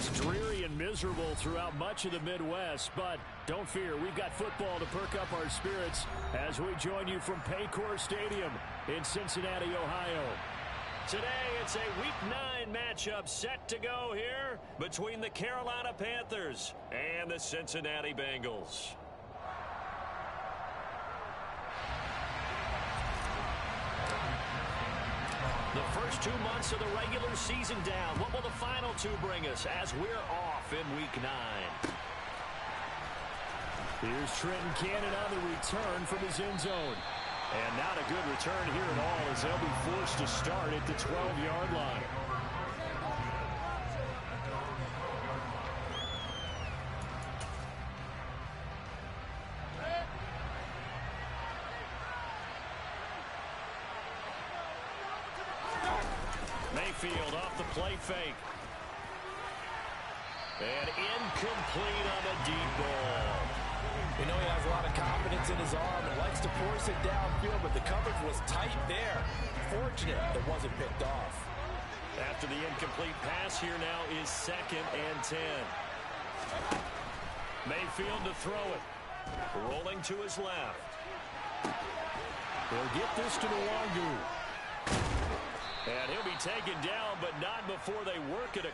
It's dreary and miserable throughout much of the Midwest, but don't fear, we've got football to perk up our spirits as we join you from Paycor Stadium in Cincinnati, Ohio. Today, it's a Week 9 matchup set to go here between the Carolina Panthers and the Cincinnati Bengals. The first 2 months of the regular season down. What will the final 2 bring us as we're off in Week 9? Here's Trenton Cannon on the return from his end zone. And not a good return here at all as they'll be forced to start at the 12-yard line. Mayfield off the play fake. And incomplete on the deep ball. You know he has a lot of confidence in his arm and likes to force it downfield, but the coverage was tight there. Fortunate it wasn't picked off. After the incomplete pass, here now is 2nd and 10. Mayfield to throw it. Rolling to his left. He'll get this to Nwangu. And he'll be taken down, but not before they work it.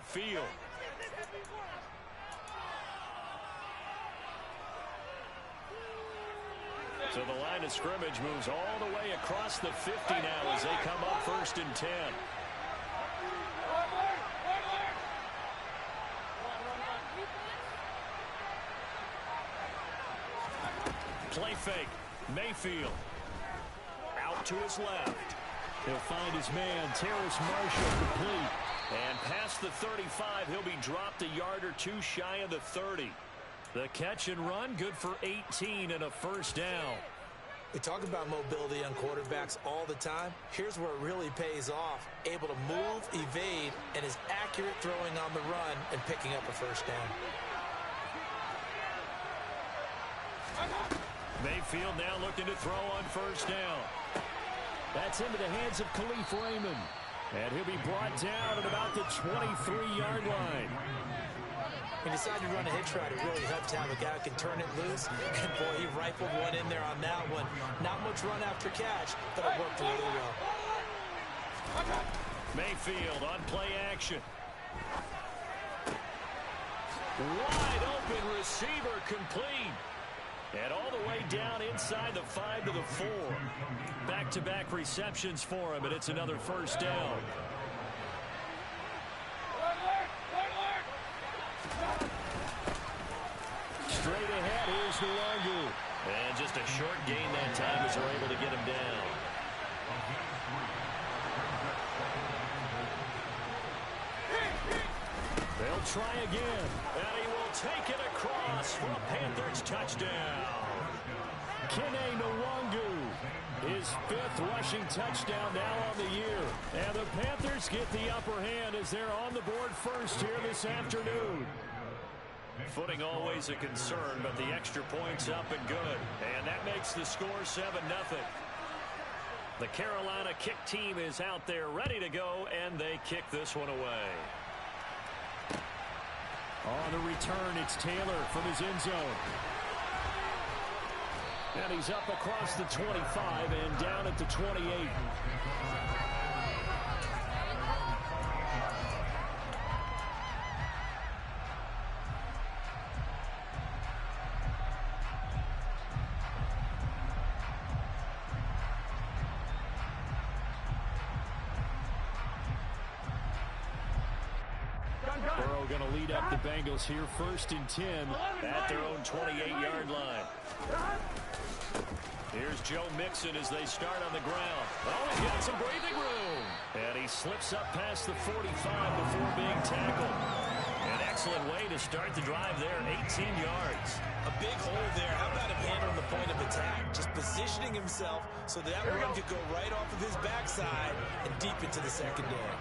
Field. So the line of scrimmage moves all the way across the 50 now as they come up 1st and 10. Play fake. Mayfield. Out to his left. He'll find his man, Terrace Marshall, complete. And past the 35, he'll be dropped a yard or 2 shy of the 30. The catch and run, good for 18 and a first down. We talk about mobility on quarterbacks all the time. Here's where it really pays off. Able to move, evade, and is accurate throwing on the run and picking up a first down. Mayfield now looking to throw on first down. That's into the hands of Khalif Raymond. And he'll be brought down at about the 23-yard line. He decided to run a hitch route. It really helped to have a guy who can turn it loose. And, boy, he rifled one in there on that one. Not much run after catch, but it worked really well. Mayfield on play action. Wide open receiver complete. And all the way down inside the 5 to the 4. Back-to-back receptions for him, and it's another first down. Straight ahead, here's Nwangu. And just a short gain that time as they're able to get him down. They'll try again, and he will take it across for a Panthers touchdown. Kene Nwangu, his 5th rushing touchdown now on the year. And the Panthers get the upper hand as they're on the board first here this afternoon. Footing always a concern, but the extra point's up and good. And that makes the score 7-0. The Carolina kick team is out there ready to go, and they kick this one away. On the return, it's Taylor from his end zone. And he's up across the 25 and down at the 28. Burrow going to lead up the Bengals here, 1st and 10 at their own 28-yard line. Here's Joe Mixon as they start on the ground. Oh, he's got some breathing room. And he slips up past the 45 before being tackled. An excellent way to start the drive there, 18 yards. A big hole there. How about him handling the point of attack? Just positioning himself so that run could go right off of his backside and deep into the secondary.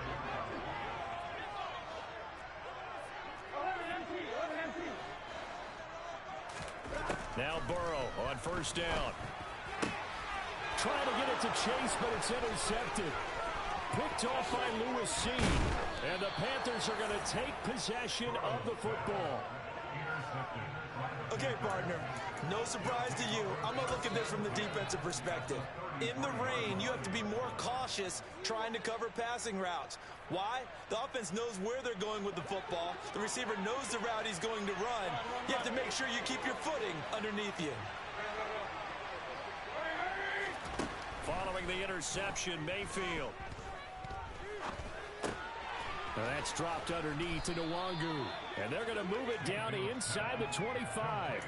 Now Burrow on 1st down. Trying to get it to Chase, but it's intercepted. Picked off by Lewis C. And the Panthers are going to take possession of the football. Okay, partner, no surprise to you. I'm going to look at this from the defensive perspective. In the rain, you have to be more cautious trying to cover passing routes. Why? The offense knows where they're going with the football. The receiver knows the route he's going to run. You have to make sure you keep your footing underneath you. Following the interception, Mayfield. That's dropped underneath to Nwangu. And they're going to move it down to inside the 25.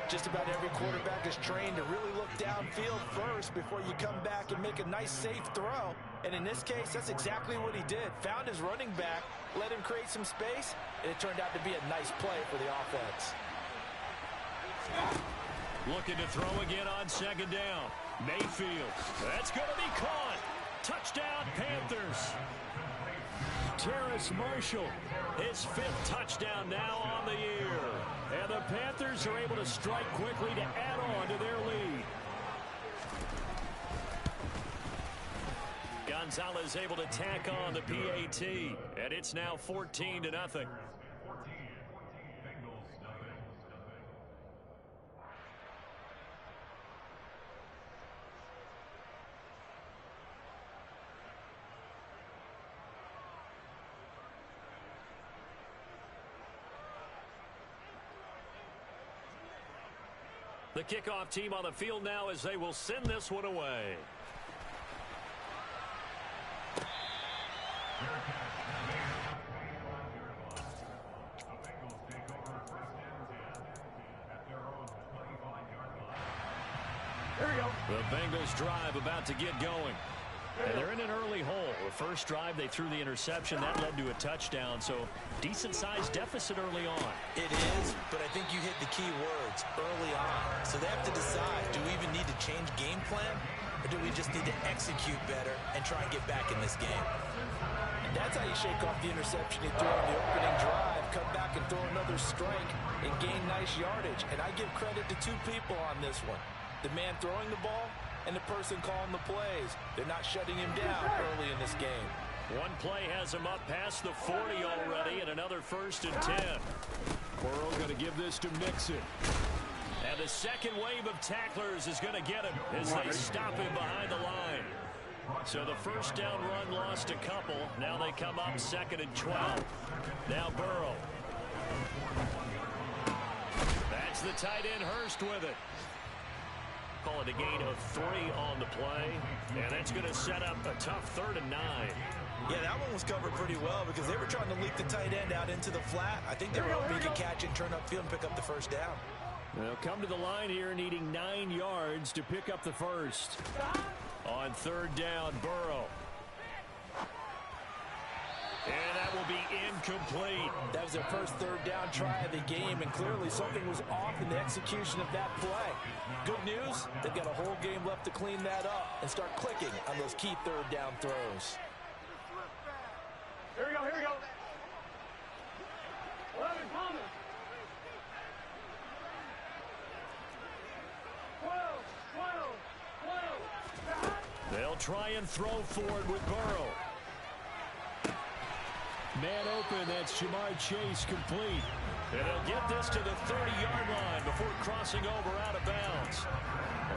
Just about every quarterback is trained to really look downfield first before you come back and make a nice, safe throw. And in this case, that's exactly what he did. Found his running back, let him create some space, and it turned out to be a nice play for the offense. Looking to throw again on 2nd down. Mayfield. That's going to be caught. Touchdown, Panthers. Terrace Marshall, his 5th touchdown now on the year. And the Panthers are able to strike quickly to add on to their lead. Gonzalez able to tack on the PAT. And it's now 14-0. The kickoff team on the field now as they will send this one away. The Bengals drive about to get going. And they're in an early hole. The first drive, they threw the interception. That led to a touchdown, so decent-sized deficit early on. It is, but I think you hit the key words, early on. So they have to decide, do we even need to change game plan, or do we just need to execute better and try and get back in this game? And that's how you shake off the interception you threw on the opening drive, come back and throw another strike, and gain nice yardage. And I give credit to 2 people on this one. The man throwing the ball and the person calling the plays. They're not shutting him down early in this game. One play has him up past the 40 already, and another 1st and 10. Burrow going to give this to Mixon. And the second wave of tacklers is going to get him as they stop him behind the line. So the 1st down run lost a couple. Now they come up 2nd and 12. Now Burrow. That's the tight end Hurst with it. Call it a gain of 3 on the play, and that's going to set up a tough 3rd and 9. Yeah, that one was covered pretty well because they were trying to leak the tight end out into the flat. I think they were hoping he could catch and turn upfield and pick up the 1st down. They'll come to the line here needing 9 yards to pick up the 1st. On 3rd down, Burrow. And that will be incomplete. That was their first 3rd down try of the game, and clearly something was off in the execution of that play. Good news, they've got a whole game left to clean that up and start clicking on those key 3rd down throws. Here we go, here we go. 11, coming. 12. They'll try and throw forward with Burrow. Man open, that's Jamar Chase complete. And he'll get this to the 30-yard line before crossing over out of bounds.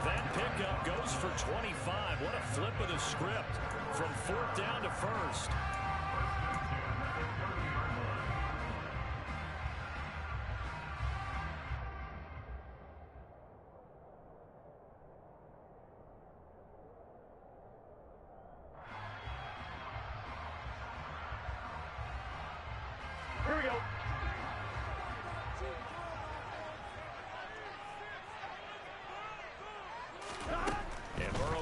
That pickup goes for 25. What a flip of the script from 4th down to 1st. Here we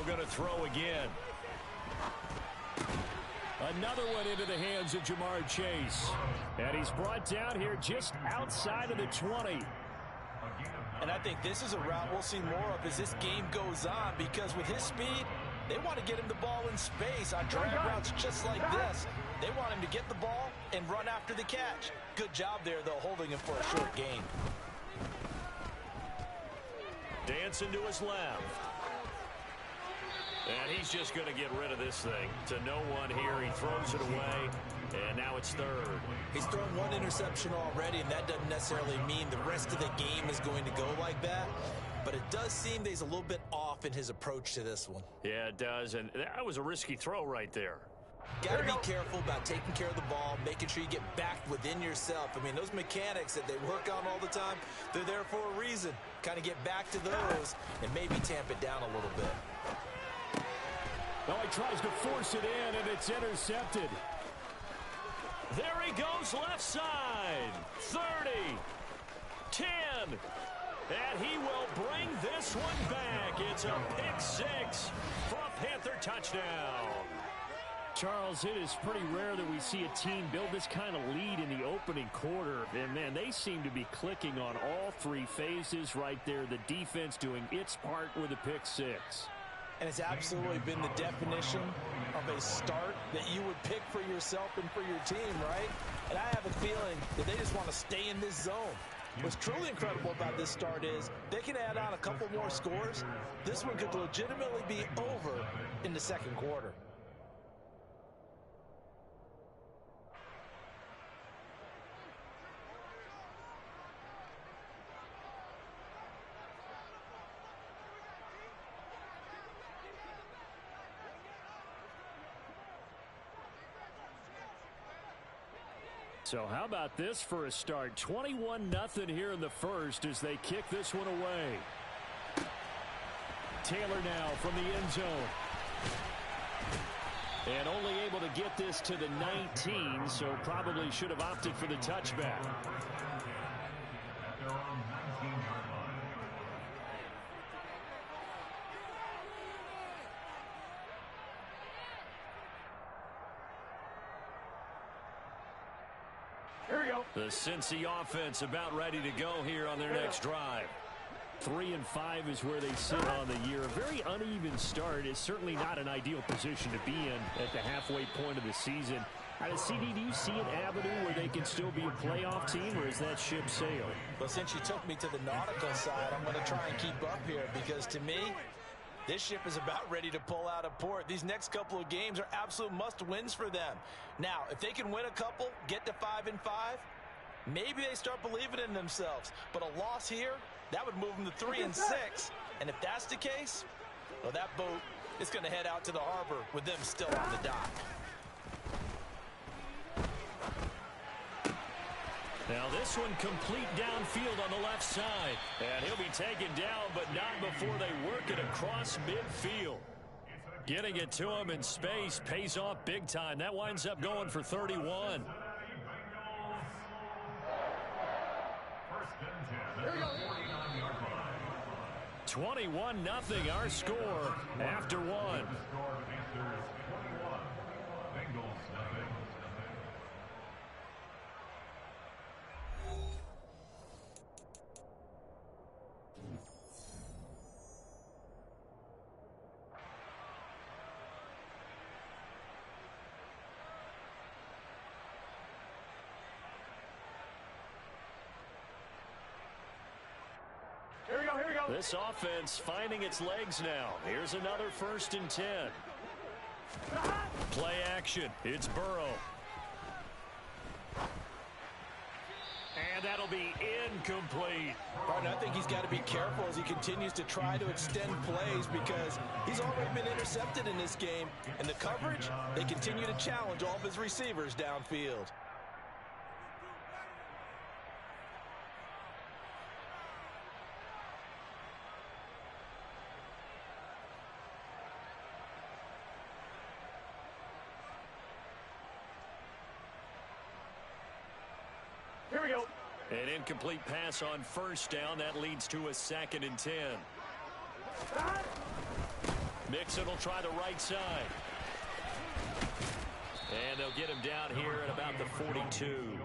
Burrow going to throw again. Another one into the hands of Jamar Chase. And he's brought down here just outside of the 20. And I think this is a route we'll see more of as this game goes on, because with his speed, they want to get him the ball in space on drag routes just like this. They want him to get the ball and run after the catch. Good job there, though, holding him for a short gain. Dancing to his left. And he's just going to get rid of this thing to no one here. He throws it away, and now it's third. He's thrown one interception already, and that doesn't necessarily mean the rest of the game is going to go like that. But it does seem that he's a little bit off in his approach to this one. Yeah, it does, and that was a risky throw right there. Got to be careful about taking care of the ball, making sure you get back within yourself. I mean, those mechanics that they work on all the time, they're there for a reason. Kind of get back to those and maybe tamp it down a little bit. Well, he tries to force it in, and it's intercepted. There he goes left side. 30, 10, and he will bring this one back. It's a pick six for a Panther touchdown. Charles, it is pretty rare that we see a team build this kind of lead in the opening quarter. And, man, they seem to be clicking on all three phases right there. The defense doing its part with a pick six. And it's absolutely been the definition of a start that you would pick for yourself and for your team, right? And I have a feeling that they just want to stay in this zone. What's truly incredible about this start is they can add on a couple more scores. This one could legitimately be over in the second quarter. So how about this for a start? 21-0 here in the first as they kick this one away. Taylor now from the end zone. And only able to get this to the 19, so probably should have opted for the touchback. The Cincy offense about ready to go here on their next drive. 3-5 is where they sit on the year. A very uneven start is certainly not an ideal position to be in at the halfway point of the season. CD, do you see an avenue where they can still be a playoff team, or is that ship sailed? Well, since you took me to the nautical side, I'm going to try and keep up here, because to me, this ship is about ready to pull out of port. These next couple of games are absolute must-wins for them. Now, if they can win a couple, get to 5-5, maybe they start believing in themselves. But a loss here, that would move them to 3-6. And if that's the case, well, that boat is going to head out to the harbor with them still on the dock. Now this one complete downfield on the left side. And he'll be taken down, but not before they work it across midfield. Getting it to him in space pays off big time. That winds up going for 31. 21-0 our score after one. Here we go. This offense finding its legs now. Here's another 1st and 10. Play action. It's Burrow. And that'll be incomplete. Pardon, I think he's got to be careful as he continues to try to extend plays, because he's already been intercepted in this game. And the coverage, they continue to challenge all of his receivers downfield. Here we go. An incomplete pass on 1st down. That leads to a 2nd and 10. Mixon will try the right side. And they'll get him down here at about the 42.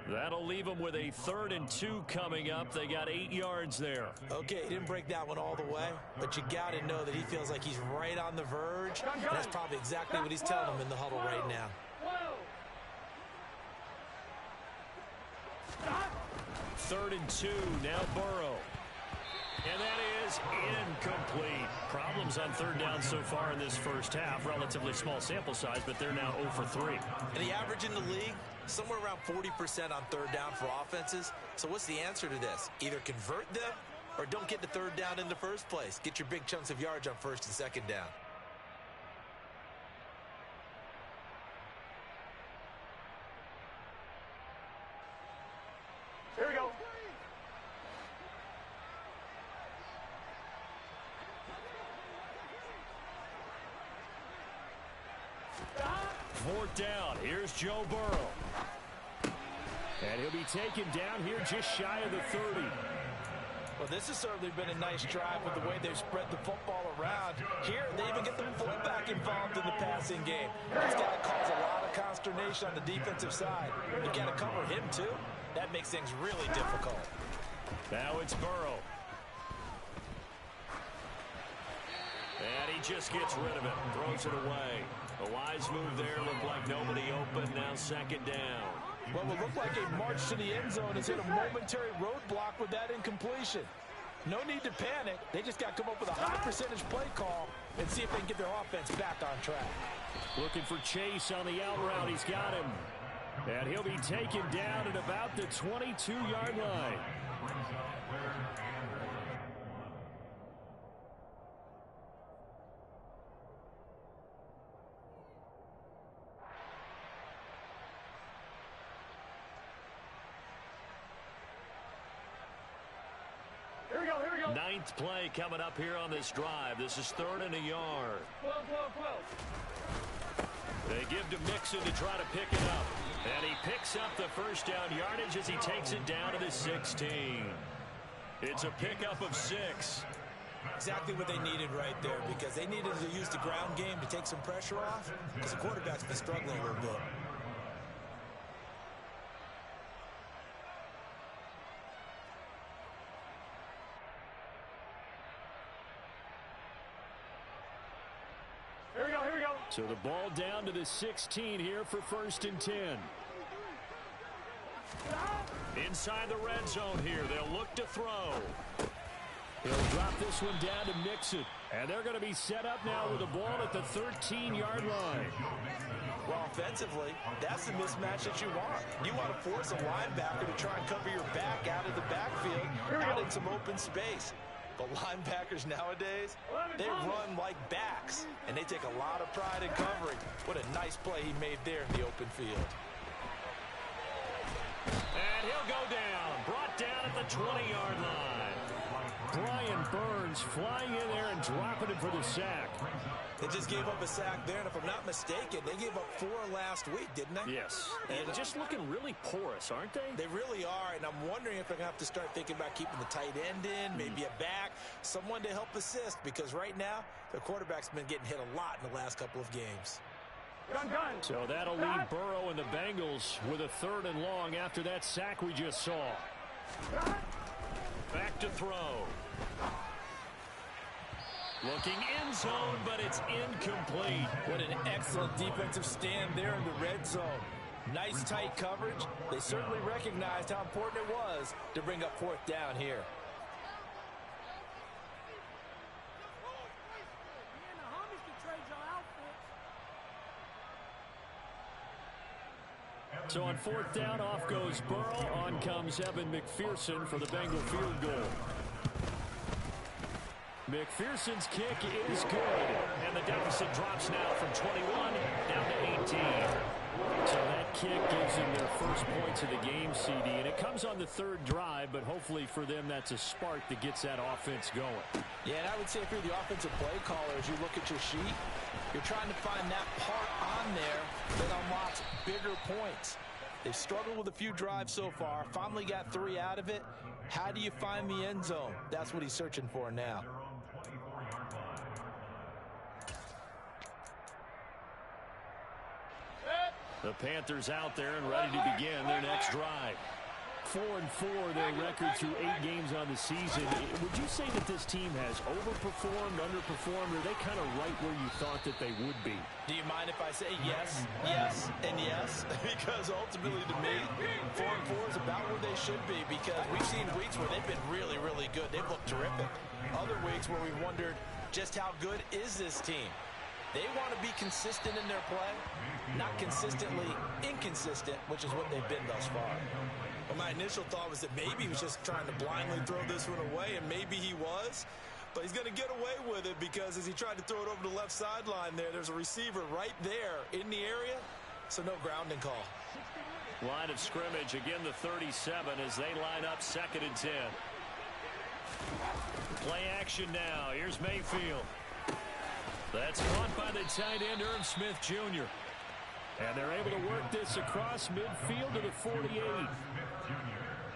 That'll leave them with a 3rd and 2 coming up. They got 8 yards there. Okay, he didn't break that one all the way, but you got to know that he feels like he's right on the verge. And that's probably exactly what he's telling them in the huddle right now. 3rd and 2, now Burrow. And that is incomplete. Problems on 3rd down so far in this first half. Relatively small sample size, but they're now 0 for 3. And the average in the league, somewhere around 40% on 3rd down for offenses. So what's the answer to this? Either convert them or don't get the 3rd down in the first place. Get your big chunks of yards on 1st and 2nd down. Here we go. Fourth down. Here's Joe Burrow. And he'll be taken down here just shy of the 30. Well, this has certainly been a nice drive with the way they've spread the football around. Here, they even get the fullback involved in the passing game. That's got to cause a lot of consternation on the defensive side. You got to cover him, too. That makes things really difficult. Now it's Burrow. And he just gets rid of it. Throws it away. A wise move there. Looked like nobody open. Now 2nd down. Well, it looked like a march to the end zone has hit a momentary roadblock with that incompletion. No need to panic. They just got to come up with a high percentage play call and see if they can get their offense back on track. Looking for Chase on the out route. He's got him. And he'll be taken down at about the 22-yard line. Here we go. 9th play coming up here on this drive. This is 3rd and a yard. 12. They give to Mixon to try to pick it up. And he picks up the 1st down yardage as he takes it down to the 16. It's a pickup of 6. Exactly what they needed right there, because they needed to use the ground game to take some pressure off, because the quarterback's been struggling a little bit. Here we go. So the ball down to the 16 here for 1st and 10. Inside the red zone here. They'll look to throw. He'll drop this one down to Mixon. And they're going to be set up now with the ball at the 13-yard line. Well, offensively, that's the mismatch that you want. You want to force a linebacker to try and cover your back out of the backfield, out in some open space. But linebackers nowadays, they run like backs, and they take a lot of pride in covering. What a nice play he made there in the open field. And he'll go down. Brought down at the 20-yard line. Brian Burns flying in there and dropping him for the sack. They just gave up a sack there, and if I'm not mistaken, they gave up 4 last week, didn't they? Yes. And just looking really porous, aren't they? They really are, and I'm wondering if they're going to have to start thinking about keeping the tight end in, maybe a back, someone to help assist, because right now, their quarterback's been getting hit a lot in the last couple of games. Gun. So that'll leave Burrow and the Bengals with a 3rd and long after that sack we just saw. Back to throw. Looking end zone, but it's incomplete. What an excellent defensive stand there in the red zone. Nice tight coverage. They certainly recognized how important it was to bring up 4th down here. So on 4th down, off goes Burrow. On comes Evan McPherson for the Bengal field goal. McPherson's kick is good. And the deficit drops now from 21 down to 18. So that kick gives them their first points of the game, CD. And it comes on the 3rd drive, but hopefully for them that's a spark that gets that offense going. Yeah, and I would say if you're the offensive play caller, as you look at your sheet, you're trying to find that part on there that unlocks bigger points. They've struggled with a few drives so far, finally got 3 out of it. How do you find the end zone? That's what he's searching for now. The Panthers out there and ready to begin their next drive. 4-4 their record through 8 games on the season. Would you say that this team has overperformed, underperformed, or are they kind of right where you thought that they would be? Do you mind if I say yes, yes, and yes? Because ultimately to me, 4-4 is about where they should be, because we've seen weeks where they've been really, really good. They've looked terrific. Other weeks where we wondered just how good is this team. They want to be consistent in their play, not consistently inconsistent, which is what they've been thus far. Well, my initial thought was that maybe he was just trying to blindly throw this one away, and maybe he was. But he's going to get away with it because as he tried to throw it over the left sideline there's a receiver right there in the area, so no grounding call. Line of scrimmage, again the 37 as they line up 2nd and 10. Play action now. Here's Mayfield. That's caught by the tight end, Irv Smith Jr. And they're able to work this across midfield to the 48.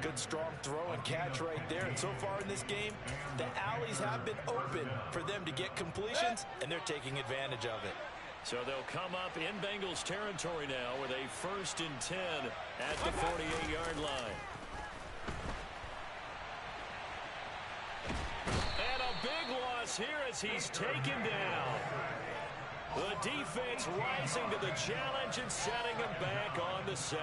Good strong throw and catch right there. And so far in this game, the alleys have been open for them to get completions, and they're taking advantage of it. So they'll come up in Bengals territory now with a 1st and 10 at the 48-yard line. And a big loss here as he's taken down. The defense rising to the challenge and setting him back on the sack.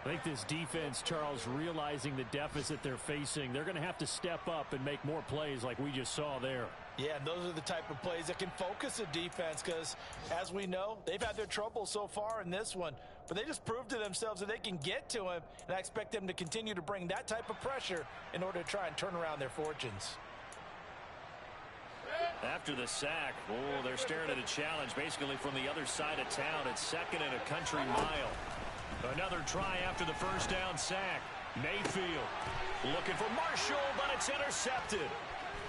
I think this defense, Charles, realizing the deficit they're facing, they're going to have to step up and make more plays like we just saw there. Yeah, and those are the type of plays that can focus a defense because, as we know, they've had their trouble so far in this one. But they just proved to themselves that they can get to him, and I expect them to continue to bring that type of pressure in order to try and turn around their fortunes. After the sack, they're staring at a challenge basically from the other side of town. It's 2nd and a country mile. Another try after the first down sack. Mayfield looking for Marshall, but it's intercepted.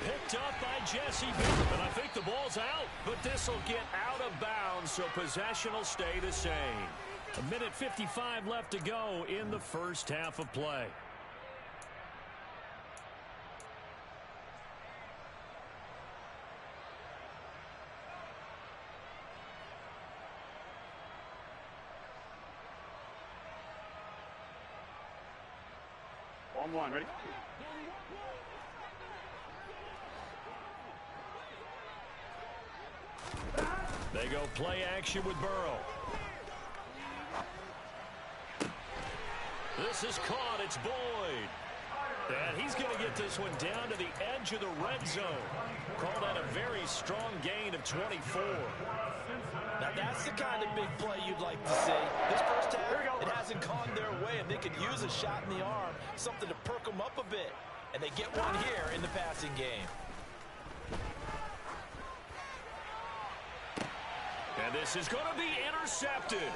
Picked up by Jesse Bates, and I think the ball's out, but this will get out of bounds, so possession will stay the same. 1:55 left to go in the first half of play. On one, ready? They go play action with Burrow. This is caught. It's Boyd. And he's going to get this one down to the edge of the red zone. Called out a very strong gain of 24. Now that's the kind of big play you'd like to see. This first half, it hasn't gone their way, and they could use a shot in the arm, something to perk them up a bit. And they get one here in the passing game. And this is going to be intercepted.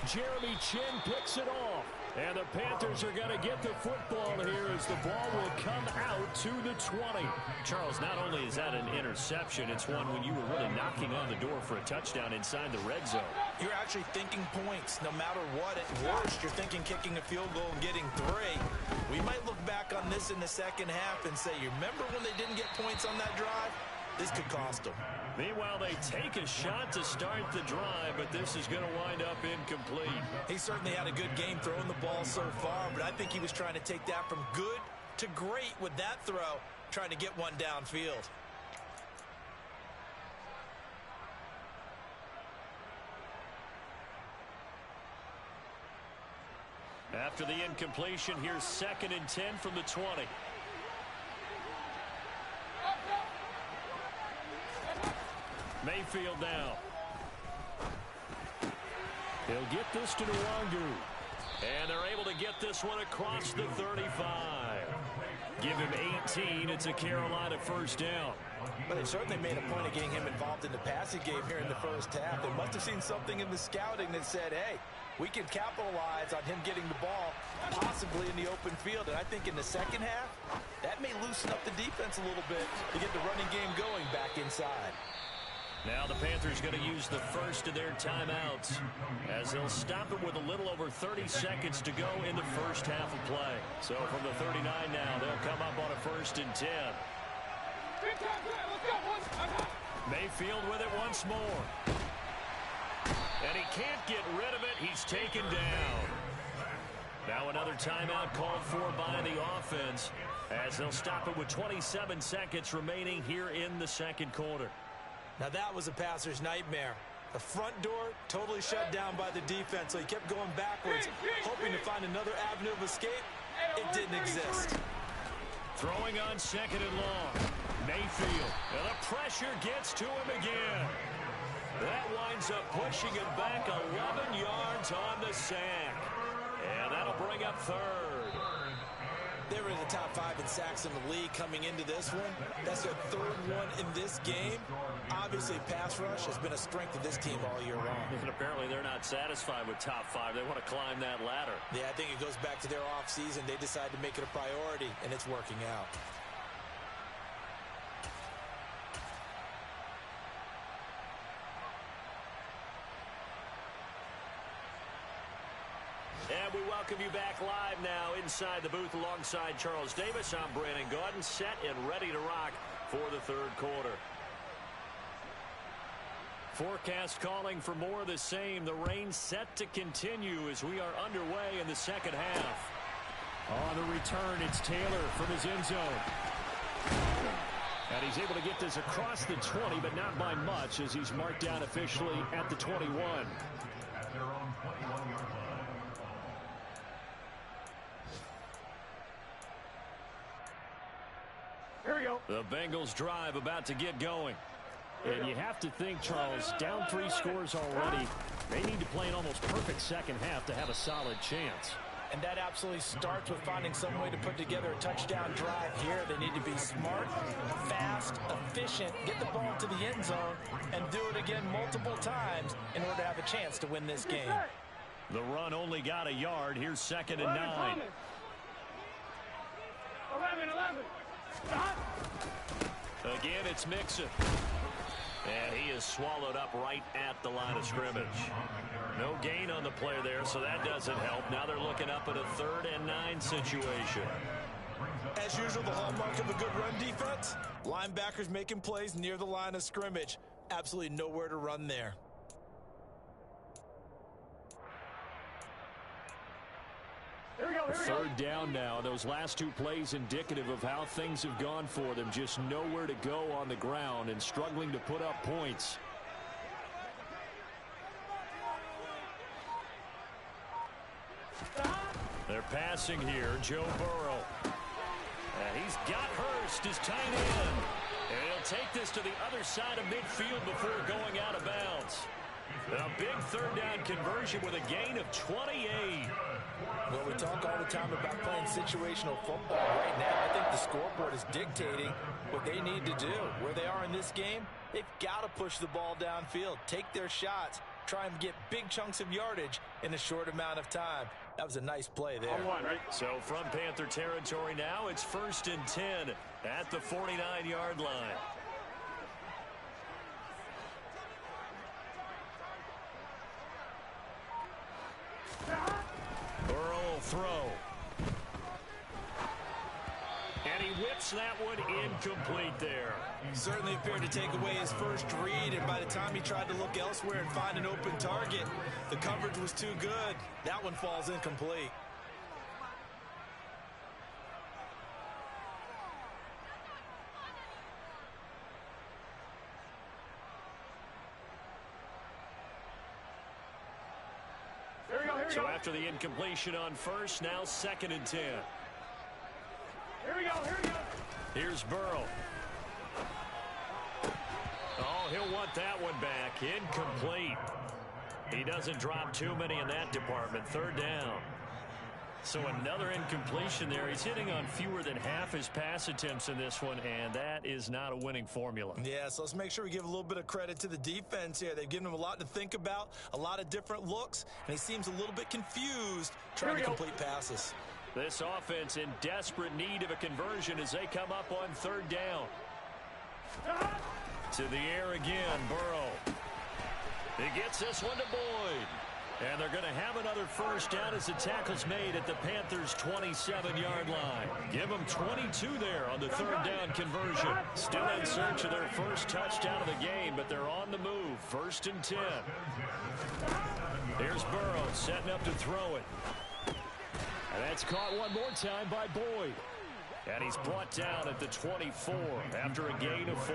Jeremy Chin picks it off. And the Panthers are going to get the football here as the ball will come out to the 20. Charles, not only is that an interception, it's one when you were really knocking on the door for a touchdown inside the red zone. You're actually thinking points no matter what. At worst, you're thinking kicking a field goal and getting 3. We might look back on this in the second half and say, you remember when they didn't get points on that drive? This could cost them. Meanwhile, they take a shot to start the drive, but this is going to wind up incomplete. He certainly had a good game throwing the ball so far, but I think he was trying to take that from good to great with that throw, trying to get one downfield. After the incompletion, here's 2nd and 10 from the 20. Mayfield now. He'll get this to Nwangu. And they're able to get this one across the 35. Give him 18. It's a Carolina first down. But they certainly made a point of getting him involved in the passing game here in the first half. They must have seen something in the scouting that said, hey, we can capitalize on him getting the ball possibly in the open field. And I think in the second half, that may loosen up the defense a little bit to get the running game going back inside. Now the Panthers going to use the first of their timeouts as they'll stop it with a little over 30 seconds to go in the first half of play. So from the 39 now, they'll come up on a 1st and 10. Mayfield with it once more. And he can't get rid of it. He's taken down. Now another timeout called for by the offense as they'll stop it with 27 seconds remaining here in the second quarter. Now that was a passer's nightmare. The front door totally shut down by the defense, so he kept going backwards, hoping to find another avenue of escape. It didn't exist. Throwing on second and long. Mayfield. And the pressure gets to him again. That winds up pushing him back 11 yards on the sack. And that'll bring up third. They were in the top 5 in sacks in the league coming into this one. That's their third one in this game. Obviously, pass rush has been a strength of this team all year long. And apparently they're not satisfied with top 5. They want to climb that ladder. Yeah, I think it goes back to their offseason. They decided to make it a priority, and it's working out. And we welcome you back live now inside the booth alongside Charles Davis. I'm Brandon Gaudin, set and ready to rock for the third quarter. Forecast calling for more of the same. The rain set to continue as we are underway in the second half. On the return, it's Taylor from his end zone. And he's able to get this across the 20, but not by much as he's marked down officially at the 21. Here we go. The Bengals drive about to get going. And you have to think, Charles, down 3 scores already. They need to play an almost perfect second half to have a solid chance. And that absolutely starts with finding some way to put together a touchdown drive here. They need to be smart, fast, efficient, get the ball to the end zone, and do it again multiple times in order to have a chance to win this game. The run only got a yard. Here's second and 9. 11. Again, it's Mixon. And he is swallowed up right at the line of scrimmage. No gain on the play there, so that doesn't help. Now they're looking up at a 3rd and 9 situation. As usual, the hallmark of a good run defense, linebackers making plays near the line of scrimmage. Absolutely nowhere to run there. Third down now. Those last 2 plays indicative of how things have gone for them. Just nowhere to go on the ground and struggling to put up points. They're passing here. Joe Burrow. And he's got Hurst, his tight end. And he'll take this to the other side of midfield before going out of bounds. And a big 3rd down conversion with a gain of 28. Well, we talk all the time about playing situational football. Right now, I think the scoreboard is dictating what they need to do. Where they are in this game, they've got to push the ball downfield, take their shots, try and get big chunks of yardage in a short amount of time. That was a nice play there. So from Panther territory now, it's 1st and 10 at the 49-yard line. Burrow will throw. And he whips that one incomplete there. Certainly appeared to take away his first read, and by the time he tried to look elsewhere and find an open target, the coverage was too good. That one falls incomplete. So after the incompletion on first, now 2nd and 10. Here we go. Here's Burrow. Oh, he'll want that one back. Incomplete. He doesn't drop too many in that department. 3rd down. So another incompletion there. He's hitting on fewer than half his pass attempts in this one, and that is not a winning formula. Yeah, so let's make sure we give a little bit of credit to the defense here. They've given him a lot to think about, a lot of different looks, and he seems a little bit confused trying to complete passes. This offense in desperate need of a conversion as they come up on 3rd down. To the air again, Burrow. He gets this one to Boyd. And they're going to have another 1st down as the tackle's made at the Panthers' 27-yard line. Give them 22 there on the 3rd down conversion. Still in search of their first touchdown of the game, but they're on the move. 1st and 10. Here's Burrow setting up to throw it. And that's caught one more time by Boyd. And he's brought down at the 24 after a gain of 4.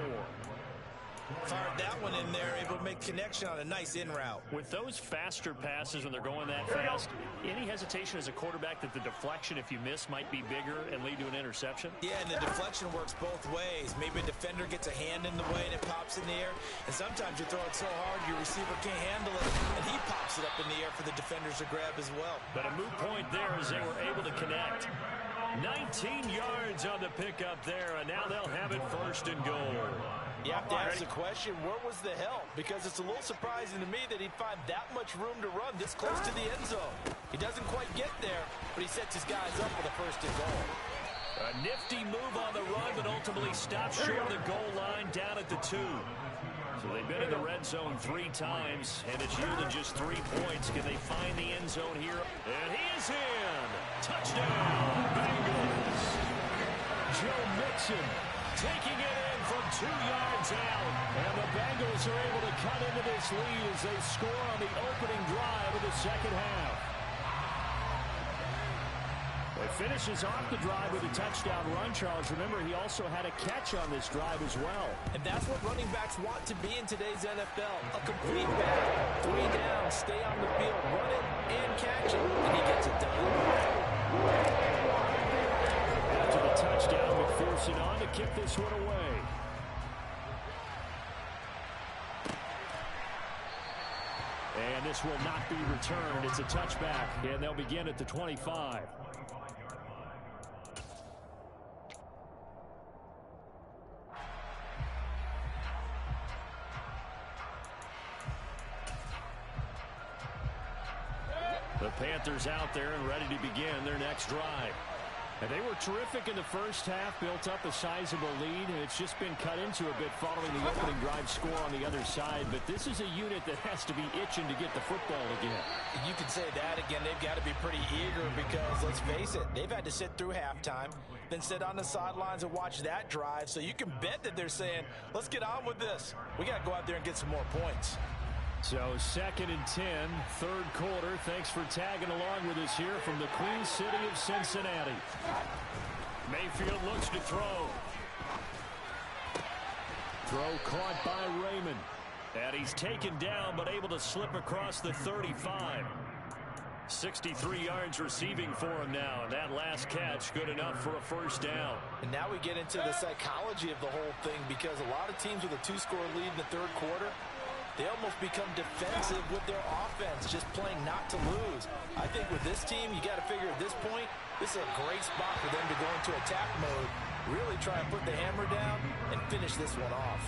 Fired that one in there, able to make connection on a nice in route. With those faster passes when they're going that fast, any hesitation as a quarterback that the deflection, if you miss, might be bigger and lead to an interception? Yeah, and the deflection works both ways. Maybe a defender gets a hand in the way and it pops in the air. And sometimes you throw it so hard your receiver can't handle it, and he pops it up in the air for the defenders to grab as well. But a moot point there as they were able to connect. 19 yards on the pickup there, and now they'll have it 1st and goal. You have to ask the question, where was the help? Because it's a little surprising to me that he'd find that much room to run this close to the end zone. He doesn't quite get there, but he sets his guys up for the 1st and goal. A nifty move on the run, but ultimately stops short of the goal line down at the 2. So they've been in the red zone 3 times, and it's yielded just 3 points. Can they find the end zone here? And he is in. Touchdown, Bengals. Joe Mixon taking it in from 2 yards out. And the Bengals are able to cut into this lead as they score on the opening drive of the 2nd half. It finishes off the drive with a touchdown run, Charles. Remember, he also had a catch on this drive as well. And that's what running backs want to be in today's NFL. A complete back. 3 down, stay on the field, run it, and catch it. And he gets it done. After the touchdown, McPherson on to kick this one away. And this will not be returned. It's a touchback, and they'll begin at the 25. The Panthers out there and ready to begin their next drive. And they were terrific in the first half, built up a sizable lead, and it's just been cut into a bit following the opening drive score on the other side. But this is a unit that has to be itching to get the football again. You could say that again. They've got to be pretty eager because, let's face it, they've had to sit through halftime, then sit on the sidelines and watch that drive. So you can bet that they're saying, let's get on with this. We got to go out there and get some more points. So 2nd and 10, 3rd quarter. Thanks for tagging along with us here from the Queen City of Cincinnati. Mayfield looks to throw. Throw caught by Raymond. And he's taken down but able to slip across the 35. 63 yards receiving for him now. And that last catch good enough for a 1st down. And now we get into the psychology of the whole thing because a lot of teams with a 2-score lead in the 3rd quarter, they almost become defensive with their offense, just playing not to lose. I think with this team, you got to figure at this point, this is a great spot for them to go into attack mode, really try and put the hammer down and finish this one off.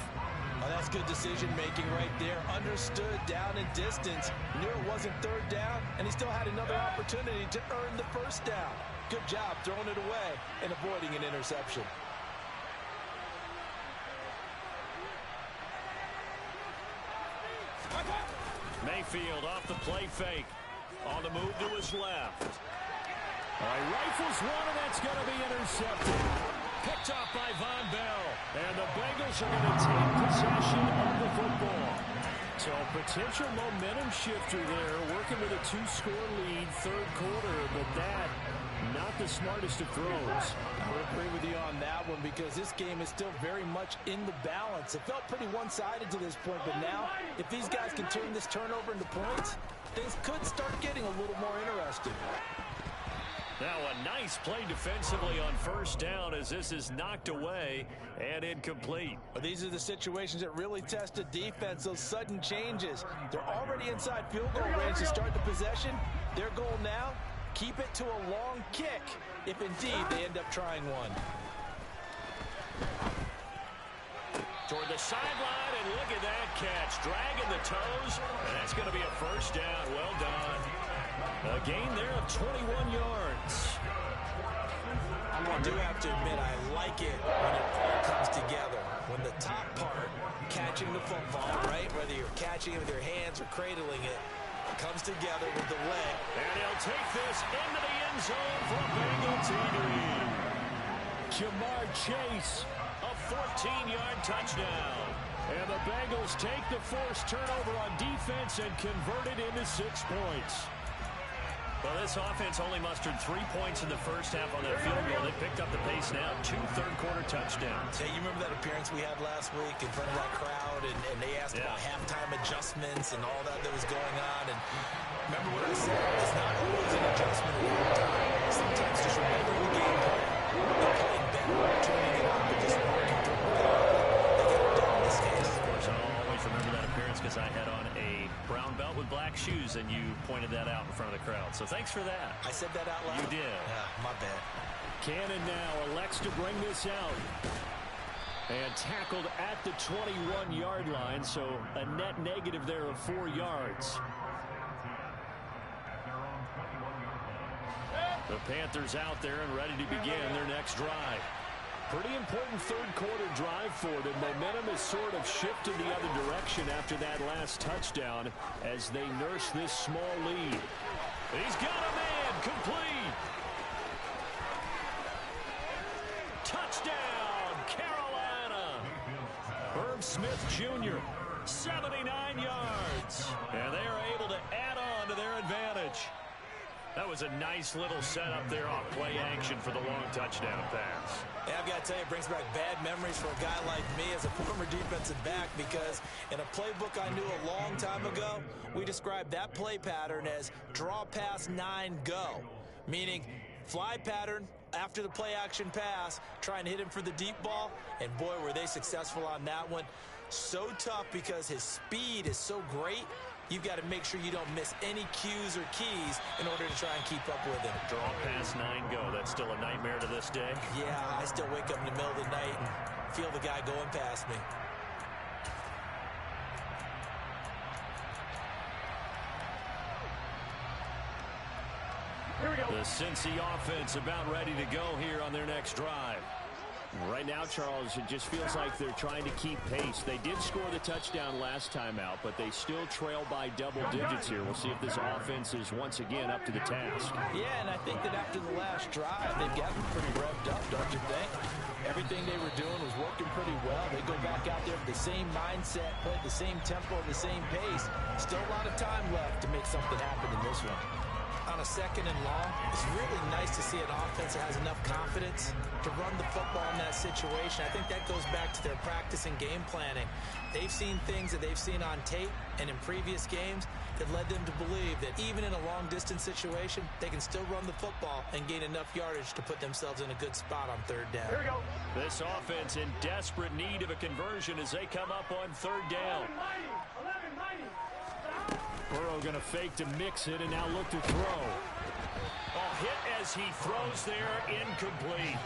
Oh, that's good decision-making right there. Understood down and distance. Knew it wasn't 3rd down, and he still had another opportunity to earn the 1st down. Good job throwing it away and avoiding an interception. Mayfield off the play fake. On the move to his left. All right, rifles one, and that's going to be intercepted. Picked off by Von Bell. And the Bengals are going to take possession of the football. So a potential momentum shifter there, working with a 2-score lead, 3rd quarter, but that, not the smartest of throws. I would agree with you on that one because this game is still very much in the balance. It felt pretty one-sided to this point, but now, if these guys can turn this turnover into points, things could start getting a little more interesting. Now a nice play defensively on 1st down as this is knocked away and incomplete. But these are the situations that really test a defense, those sudden changes. They're already inside field goal range to start the possession. Their goal now, keep it to a long kick, if indeed they end up trying one. Toward the sideline, and look at that catch. Dragging the toes, and that's going to be a 1st down. Well done. A gain there of 21 yards. I do have to admit, I like it when it all comes together. When the top part, catching the football, right, whether you're catching it with your hands or cradling it, comes together with the leg. And he'll take this into the end zone for a Bengal TD. Jamar Chase, a 14-yard touchdown. And the Bengals take the forced turnover on defense and convert it into 6 points. Well, this offense only mustered 3 points in the first half on that field goal. They picked up the pace now. 2 third-quarter touchdowns. Hey, you remember that appearance we had last week in front of that crowd, and they asked about halftime adjustments and all that was going on. And remember what I said? It's not always an adjustment at halftime. Sometimes just remember the game plan. They're playing better, turning it up, and just working through it. They got it done in this case. Of course, I'll always remember that appearance because I had on a brown belt with black shoes, and you pointed that out in front of the crowd. So thanks for that. I said that out loud? You did. Yeah, my bad. Cannon now elects to bring this out. And tackled at the 21-yard line, so a net negative there of 4 yards. The Panthers out there and ready to begin their next drive. Pretty important third-quarter drive for them. Momentum has sort of shifted the other direction after that last touchdown as they nurse this small lead. He's got a man, complete. Touchdown, Carolina. Herb Smith Jr., 79 yards. And they are able to add on to their advantage. That was a nice little setup there off play action for the long touchdown pass. Yeah, I've got to tell you, it brings back bad memories for a guy like me as a former defensive back, because in a playbook I knew a long time ago, we described that play pattern as draw pass 9 go, meaning fly pattern after the play action pass, try and hit him for the deep ball, and boy, were they successful on that one. So tough because his speed is so great. You've got to make sure you don't miss any cues or keys in order to try and keep up with him. Draw pass 9 go. That's still a nightmare to this day. Yeah, I still wake up in the middle of the night and feel the guy going past me. Here we go. The Cincy offense about ready to go here on their next drive. Right now, Charles, it just feels like they're trying to keep pace. They did score the touchdown last time out, but they still trail by double digits here. We'll see if this offense is once again up to the task. Yeah, and I think that after the last drive, they've gotten pretty revved up, don't you think? Everything they were doing was working pretty well. They go back out there with the same mindset, play at the same tempo, the same pace. Still a lot of time left to make something happen in this one. On a 2nd and long, it's really nice to see an offense that has enough confidence to run the football in that situation. I think that goes back to their practice and game planning. They've seen things that they've seen on tape and in previous games that led them to believe that even in a long-distance situation, they can still run the football and gain enough yardage to put themselves in a good spot on 3rd down. Here we go. This offense in desperate need of a conversion as they come up on 3rd down. 11-90. Burrow going to fake to mix it and now look to throw. A hit as he throws there, incomplete.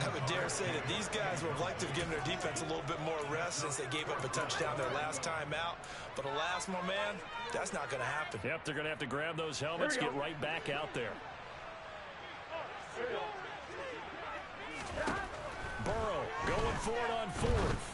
I would dare say that these guys would have liked to have given their defense a little bit more rest since they gave up a touchdown their last time out. But alas, my man, that's not going to happen. Yep, they're going to have to grab those helmets, get right back out there. Burrow going for it on 4th.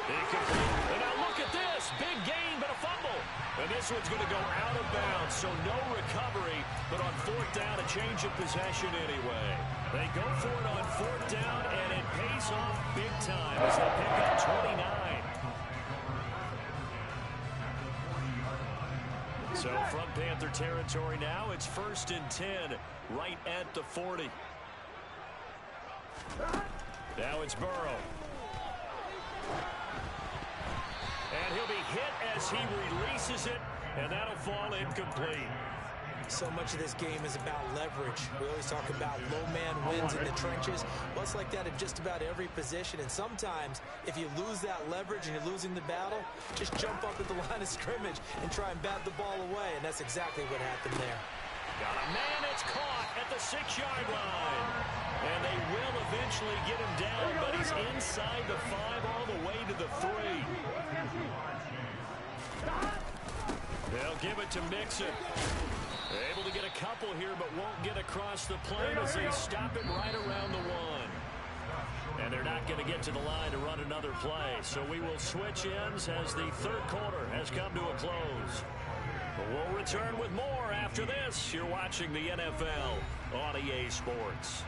Incomplete. And now look at this. Big gain, but a fumble. And this one's going to go out of bounds, so no recovery. But on 4th down, a change of possession anyway. They go for it on 4th down, and it pays off big time as they pick up 29. So from Panther territory now, it's 1st and 10, right at the 40. Now it's Burrow. And he'll be hit as he releases it, and that'll fall incomplete. So much of this game is about leverage. We always talk about low man wins in the trenches. Well, it's like that in just about every position. And sometimes, if you lose that leverage and you're losing the battle, just jump up at the line of scrimmage and try and bat the ball away. And that's exactly what happened there. Got a man that's caught at the 6-yard line. And they will eventually get him down, but he's inside the 5 all the way to the 3. They'll give it to Mixon. Able to get a couple here, but won't get across the plane as they stop it right around the 1. And they're not going to get to the line to run another play. So we will switch ends as the 3rd quarter has come to a close. But we'll return with more after this. You're watching the NFL on EA Sports.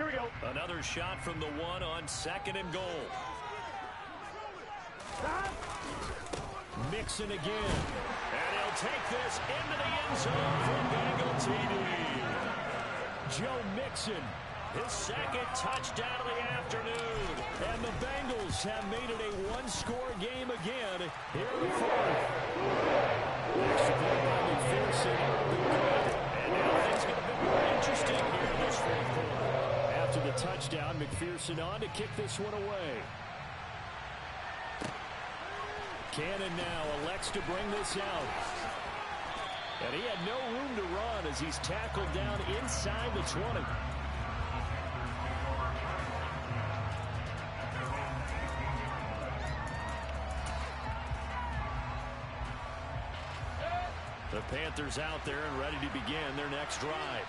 we go. Another shot from the one on 2nd and goal. Mixon again. And he'll take this into the end zone for a Bengal TD. Joe Mixon, his 2nd touchdown of the afternoon. And the Bengals have made it a one-score game again here in the 4th. Extra point by McPherson. And now things get a bit more interesting here in this 4th quarter. After the touchdown, McPherson on to kick this one away. Cannon now elects to bring this out. And he had no room to run as he's tackled down inside the 20. The Panthers out there and ready to begin their next drive.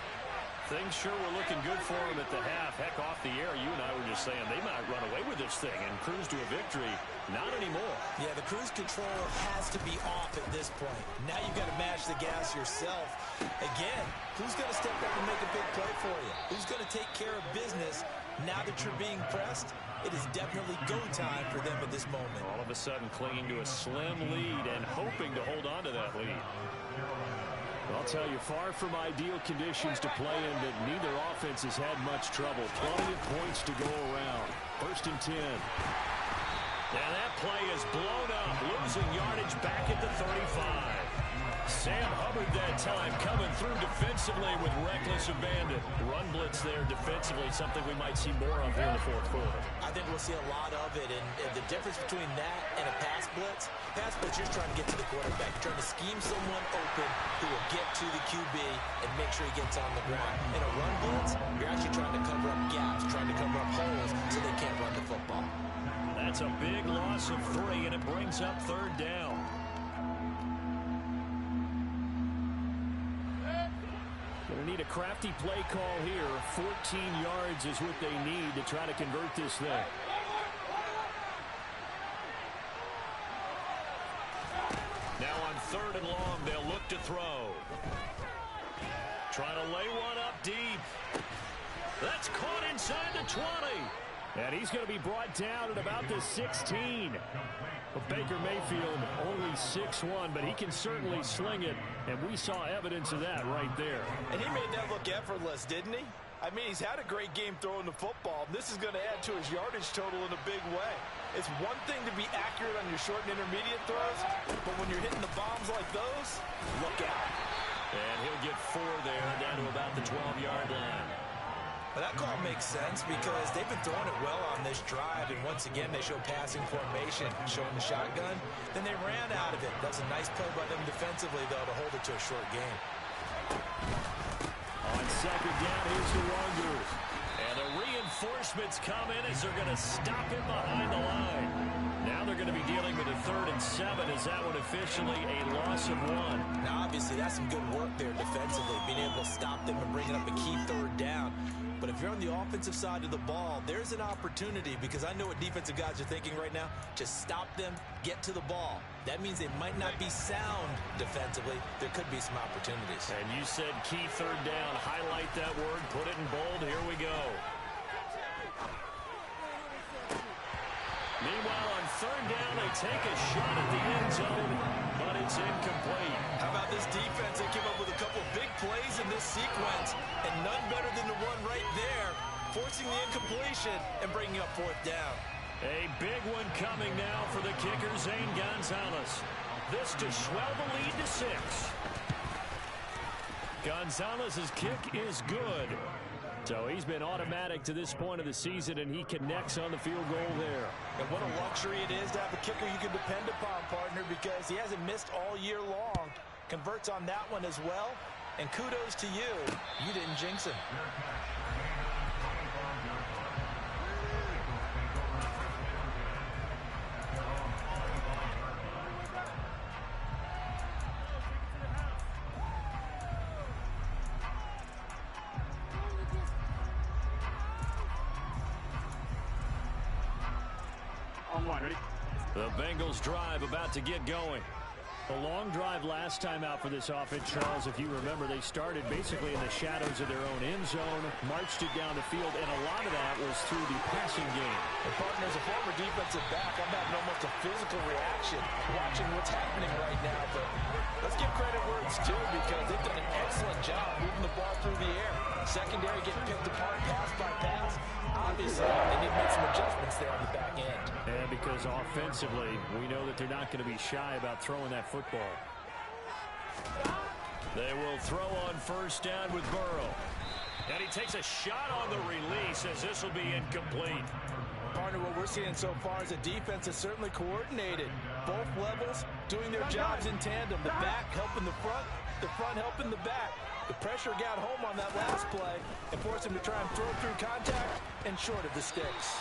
Things sure were looking good for them at the half. Heck, off the air, you and I were just saying they might run away with this thing and cruise to a victory. Not anymore. Yeah, the cruise control has to be off at this point. Now you've got to match the gas yourself. Again, who's going to step up and make a big play for you? Who's going to take care of business now that you're being pressed? It is definitely go time for them at this moment. All of a sudden clinging to a slim lead and hoping to hold on to that lead. I'll tell you, far from ideal conditions to play in, but neither offense has had much trouble. Plenty of points to go around. 1st and 10. And that play is blown up, losing yardage back at the 35. Sam Hubbard that time coming through defensively with reckless abandon. Run blitz there defensively, something we might see more of here in the 4th quarter. I think we'll see a lot of it, and the difference between that and a pass blitz, you're trying to get to the quarterback. You're trying to scheme someone open who will get to the QB and make sure he gets on the ground. In a run blitz, you're actually trying to cover up gaps, trying to cover up holes so they can't run the football. That's a big loss of 3, and it brings up 3rd down. Going to need a crafty play call here. 14 yards is what they need to try to convert this thing. Now on 3rd and long, they'll look to throw. Trying to lay one up deep. That's caught inside the 20. And he's going to be brought down at about the 16. But Baker Mayfield only 6'1", but he can certainly sling it, and we saw evidence of that right there. And he made that look effortless, didn't he? I mean, he's had a great game throwing the football. This is going to add to his yardage total in a big way. It's one thing to be accurate on your short and intermediate throws, but when you're hitting the bombs like those, look out. And he'll get 4 there, down to about the 12-yard line. Well, that call makes sense because they've been throwing it well on this drive, and once again they show passing formation, showing the shotgun. Then they ran out of it. That's a nice play by them defensively, though, to hold it to a short game. On 2nd down, here's the Wanderers. And the reinforcements come in as they're going to stop him behind the line. Now they're going to be dealing with a 3rd and 7. Is that one officially a loss of 1? Now, obviously, that's some good work there defensively, being able to stop them and bringing up a key 3rd down. But if you're on the offensive side of the ball, there's an opportunity, because I know what defensive guys are thinking right now. Just stop them, get to the ball. That means they might not be sound defensively. There could be some opportunities. And you said key 3rd down. Highlight that word. Put it in bold. Here we go. Meanwhile, on 3rd down, they take a shot at the end zone, but it's incomplete. How about this defense? They came up with a couple big plays in this sequence, and none better than the one right there, forcing the incompletion and bringing up 4th down. A big one coming now for the kicker, Zane Gonzalez. This to swell the lead to 6. Gonzalez's kick is good. So he's been automatic to this point of the season, and he connects on the field goal there. And what a luxury it is to have a kicker you can depend upon, partner, because he hasn't missed all year long. Converts on that one as well, and kudos to you. You didn't jinx him. On 1, ready? The Bengals drive about to get going. A long drive last time out for this offense, Charles. If you remember, they started basically in the shadows of their own end zone, marched it down the field, and a lot of that was through the passing game. And partner, as a former defensive back, I'm having almost a physical reaction watching what's happening right now. But let's give credit where it's due, because they've done an excellent job moving the ball through the air. Secondary getting picked apart pass by pass. Obviously, they need to make some adjustments there on the back end. And because offensively, we know that they're not going to be shy about throwing that football. They will throw on first down with Burrow. And he takes a shot on the release as this will be incomplete. Partner, what we're seeing so far is a defense that's certainly coordinated. Both levels doing their jobs in tandem. The back helping the front helping the back. The pressure got home on that last play and forced him to try and throw through contact and short of the sticks.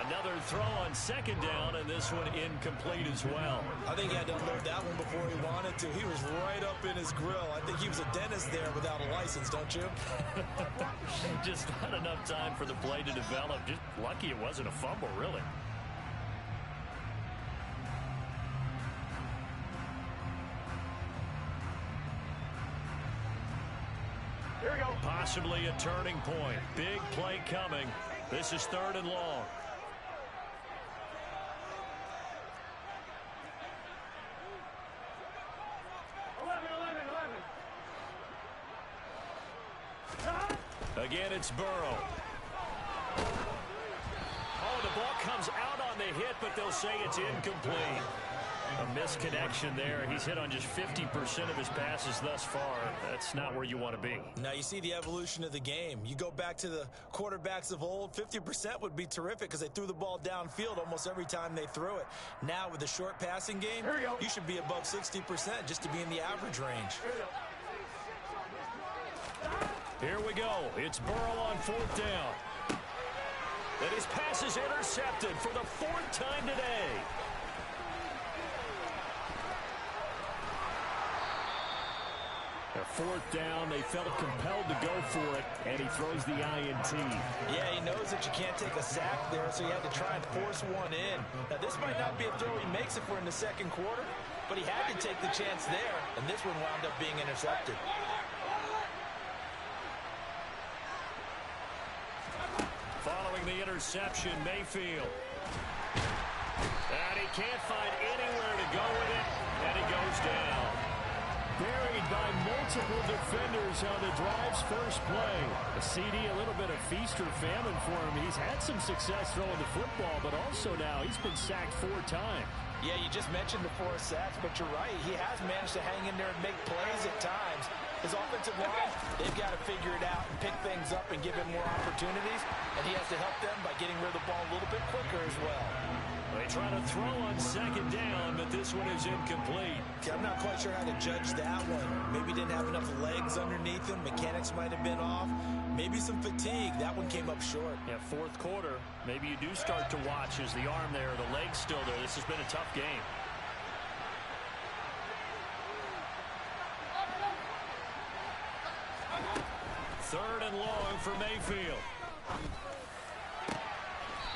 Another throw on second down, and this one incomplete as well. I think he had to unload that one before he wanted to. He was right up in his grill. I think he was a dentist there without a license, don't you? Just not enough time for the play to develop. Just lucky it wasn't a fumble, really. Here we go. Possibly a turning point. Big play coming. This is 3rd and long. Again, it's Burrow. Oh, the ball comes out on the hit, but they'll say it's incomplete. A misconnection there. He's hit on just 50% of his passes thus far. That's not where you want to be. Now you see the evolution of the game. You go back to the quarterbacks of old, 50% would be terrific because they threw the ball downfield almost every time they threw it. Now with the short passing game, you should be above 60% just to be in the average range. Here we go. It's Burrow on 4th down. And his pass is intercepted for the 4th time today. A 4th down, they felt compelled to go for it, and he throws the INT. Yeah, he knows that you can't take a sack there, so he had to try and force one in. Now, this might not be a throw he makes if we're in the 2nd quarter, but he had to take the chance there, and this one wound up being intercepted. Following the interception, Mayfield. And he can't find anywhere to go with it, and he goes down. Buried by multiple defenders on the drive's first play. A CD, a little bit of feast or famine for him. He's had some success throwing the football, but also now he's been sacked 4 times. Yeah, you just mentioned the 4 sacks, but you're right. He has managed to hang in there and make plays at times. His offensive line, they've got to figure it out and pick things up and give him more opportunities, and he has to help them by getting rid of the ball a little bit quicker as well. They try to throw on 2nd down, but this one is incomplete. Okay, I'm not quite sure how to judge that one. Maybe didn't have enough legs underneath him. Mechanics might have been off. Maybe some fatigue. That one came up short. Yeah, 4th quarter. Maybe you do start to watch as the arm there, the leg's still there. This has been a tough game. Third and long for Mayfield.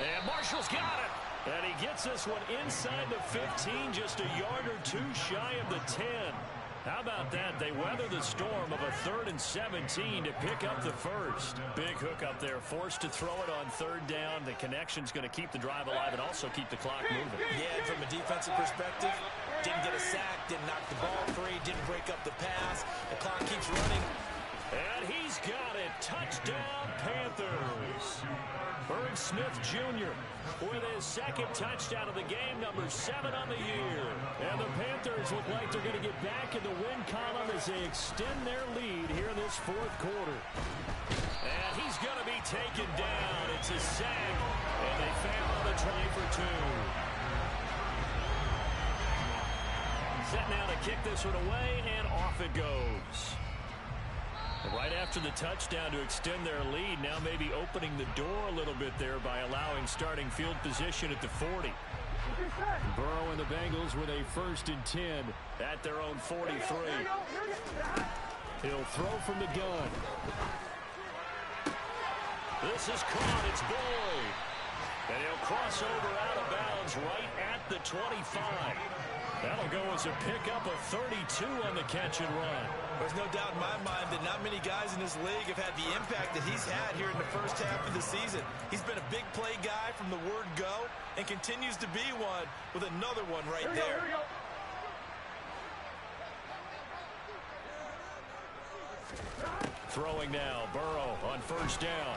And Marshall's got it. And he gets this one inside the 15, just a yard or 2 shy of the 10. How about that? They weather the storm of a 3rd and 17 to pick up the first. Big hook up there, forced to throw it on 3rd down. The connection's going to keep the drive alive and also keep the clock moving. Yeah, and from a defensive perspective, didn't get a sack, didn't knock the ball free, didn't break up the pass. The clock keeps running. And he's got it. Touchdown, Panthers. Irv Smith Jr. with his 2nd touchdown of the game, number 7 on the year. And the Panthers look like they're going to get back in the win column as they extend their lead here in this 4th quarter. And he's going to be taken down. It's a sack, and they fail on the try for 2. Set now to kick this one away, and off it goes. Right after the touchdown to extend their lead, now maybe opening the door a little bit there by allowing starting field position at the 40. Burrow and the Bengals with a 1st and 10 at their own 43. He'll throw from the gun. This is caught. It's Boyd. And he'll cross over out of bounds right at the 25. That'll go as a pickup of 32 on the catch and run. There's no doubt in my mind that not many guys in this league have had the impact that he's had here in the first half of the season. He's been a big play guy from the word go and continues to be one with another one right there. Here we go. Throwing now, Burrow on first down.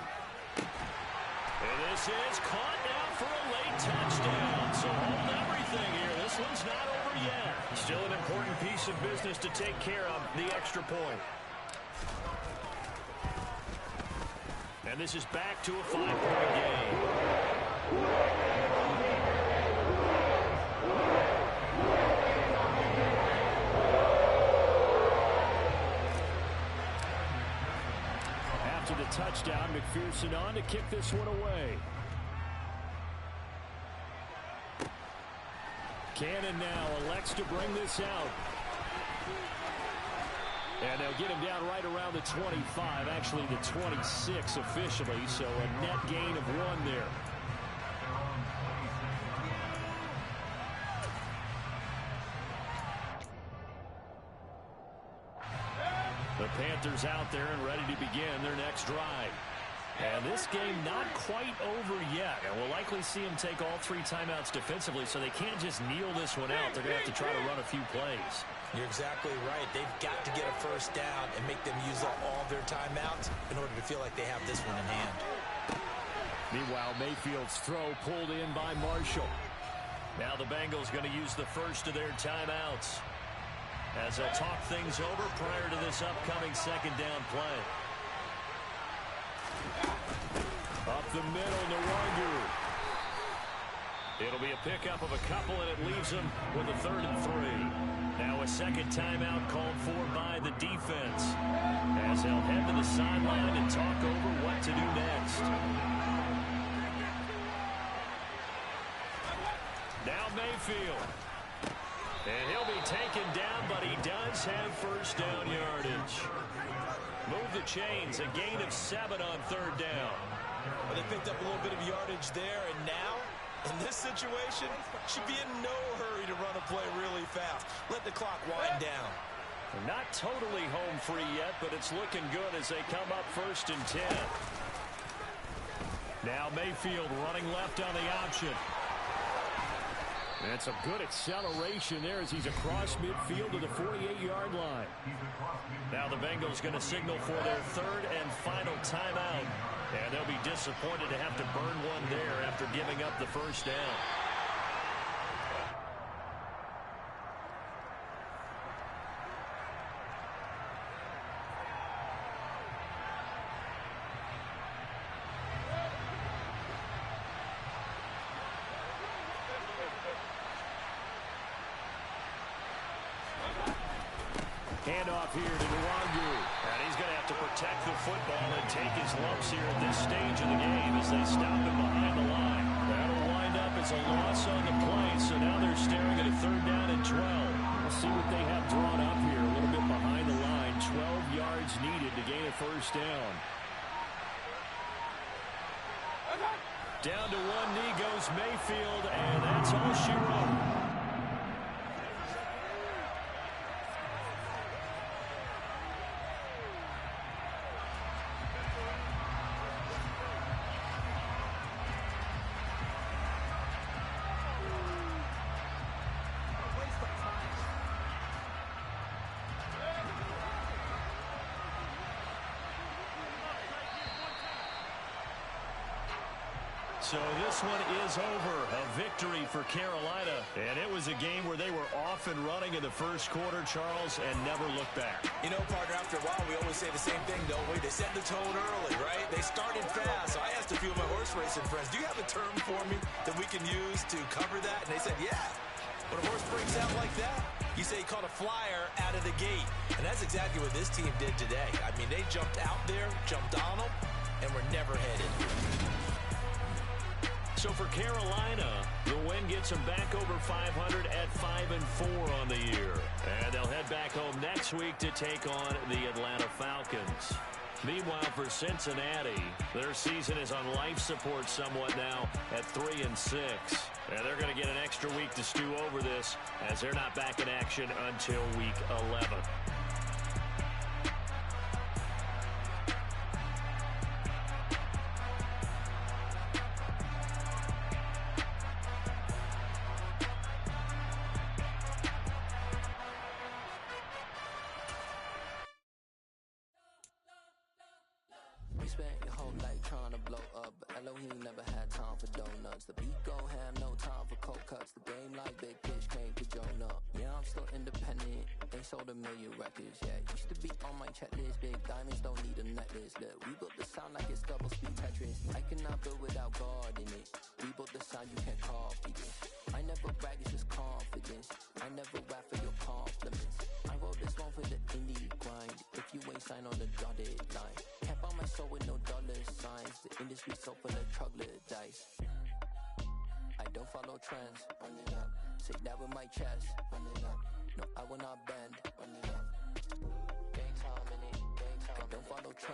And this is caught now for a late touchdown. So hold everything here. This one's not over yet. Still an important piece of business to take care of, the extra point. And this is back to a 5-point game. After the touchdown, McPherson on to kick this one away. Cannon now elects to bring this out. And they'll get him down right around the 25, actually the 26 officially, so a net gain of 1 there. The Panthers out there and ready to begin their next drive. And this game not quite over yet. And we'll likely see them take all 3 timeouts defensively, so they can't just kneel this one out. They're going to have to try to run a few plays. You're exactly right. They've got to get a first down and make them use up all their timeouts in order to feel like they have this one in hand. Meanwhile, Mayfield's throw pulled in by Marshall. Now the Bengals going to use the first of their timeouts as they'll talk things over prior to this upcoming second down play. Up the middle, Nwangu. It'll be a pickup of a couple, and it leaves them with a 3rd and 3. Now a second timeout called for by the defense as they'll head to the sideline and talk over what to do next. Now Mayfield. And he'll be taken down, but he does have first down yardage. Move the chains, a gain of 7 on 3rd down. Well, they picked up a little bit of yardage there, and now, in this situation, should be in no hurry to run a play really fast. Let the clock wind down. They're not totally home free yet, but it's looking good as they come up 1st and 10. Now Mayfield running left on the option. And some good acceleration there as he's across midfield to the 48-yard line. Now the Bengals going to signal for their 3rd and final timeout. And they'll be disappointed to have to burn one there after giving up the first down. Handoff here to Nwangu. And he's going to have to protect the football and take his lumps here at this stage of the game as they stop him behind the line. That'll wind up as a loss on the play, so now they're staring at a 3rd down and 12. We'll see what they have drawn up here, a little bit behind the line. 12 yards needed to gain a first down. Down to one knee goes Mayfield, and that's all she wrote. So this one is over. A victory for Carolina. And it was a game where they were off and running in the first quarter, Charles, and never looked back. You know, partner, after a while, we always say the same thing, don't we? They set the tone early, right? They started fast. So I asked a few of my horse racing friends, do you have a term for me that we can use to cover that? And they said, yeah. When a horse breaks out like that, you say he caught a flyer out of the gate. And that's exactly what this team did today. I mean, they jumped out there, jumped on them, and were never headed. So for Carolina, the win gets them back over 500 at 5-4 on the year. And they'll head back home next week to take on the Atlanta Falcons. Meanwhile, for Cincinnati, their season is on life support somewhat now at 3-6. And they're going to get an extra week to stew over this as they're not back in action until week 11. You spent your whole life trying to blow up, but Elohim never had time for donuts. The beat go ham, no time for cold cuts. The game like Big Fish came to Jonah. Yeah, I'm still independent, ain't sold a million records yet. Used to be on my checklist, big diamonds don't need a necklace. Look, we built the sound like it's double speed Tetris. I cannot build without God in it. We built the sound, you can't copy this. I never brag, it's just confidence. I never rap for your compliments. I wrote this one for the indie grind. If you ain't signed on the dotted line, can't buy my soul with no dollar signs. The industry so full of troglodytes. I don't follow trends. Run it up. Say that with my chest. Run it up. No, I will not bend. Run it up. Gang time in it. Gang time. I don't follow trends.